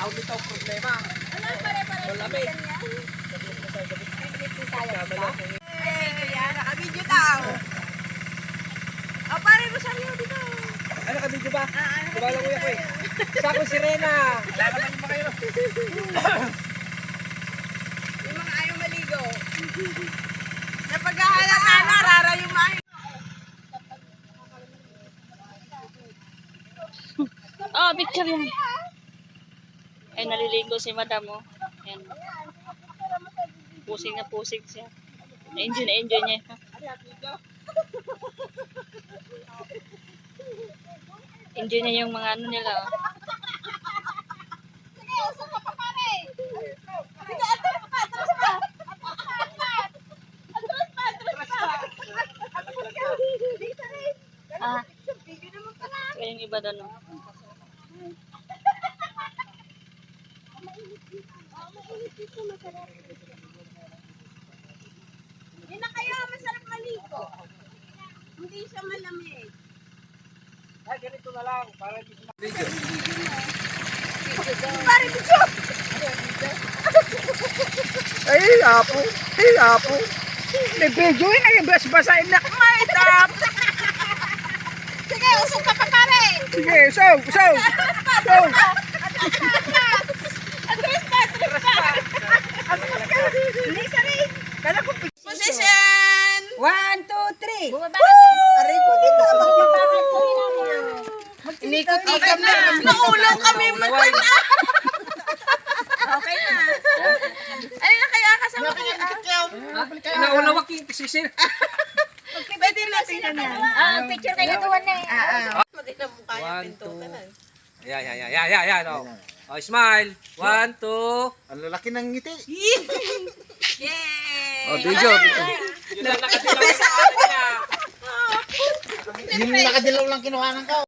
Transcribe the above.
Nakaulit ang problema. Ano, pare-pare. Malamig. Naka-video daw. O, pare mo sa iyo dito. Ano ka video ba? Diba lang kuya ko eh. Isa ko si Rena. Lalaman mo kayo. Yung mga ayaw maligo. Napaghahalang na, rara yung mga. Oh, picture yan. Ay, naliligo si madam, oh. Ayan. Pusing na pusing siya. Na-enjoy niya. Enjoy niya yung mga ano nila, oh. Sige, usap ka pa, pare. Sige, atras pa. Atras pa. Ah, kaya yung iba doon, oh. Hindi na kayo, masarap maligo. Hindi siya malamig. Ay, ganito na lang. Para hindi sila video. Pare, video! Ay, apo. Ay, apo. May video yun. Ay, bas-basain na. May tap! Sige, usap ka pa, pare! Sige, saw. Saw. Atras pa! Hindi sa rin! Position! 1, 2, 3! Aray ko dito! Inikot-ikot na! Naulaw kami! Okay na! Ay na kaya kasama kayo? Naunawak yung sisir. Pwede natin na yan. Picture kayo natuwan na eh. Maganda mo kaya pintutan. Yan. Oh, smile. 1, 2. Ang lalaki ng ngiti. Yay! Oh, video. Nakadilaw sa akin niya. Yung nakadilaw lang kinuha ng kao.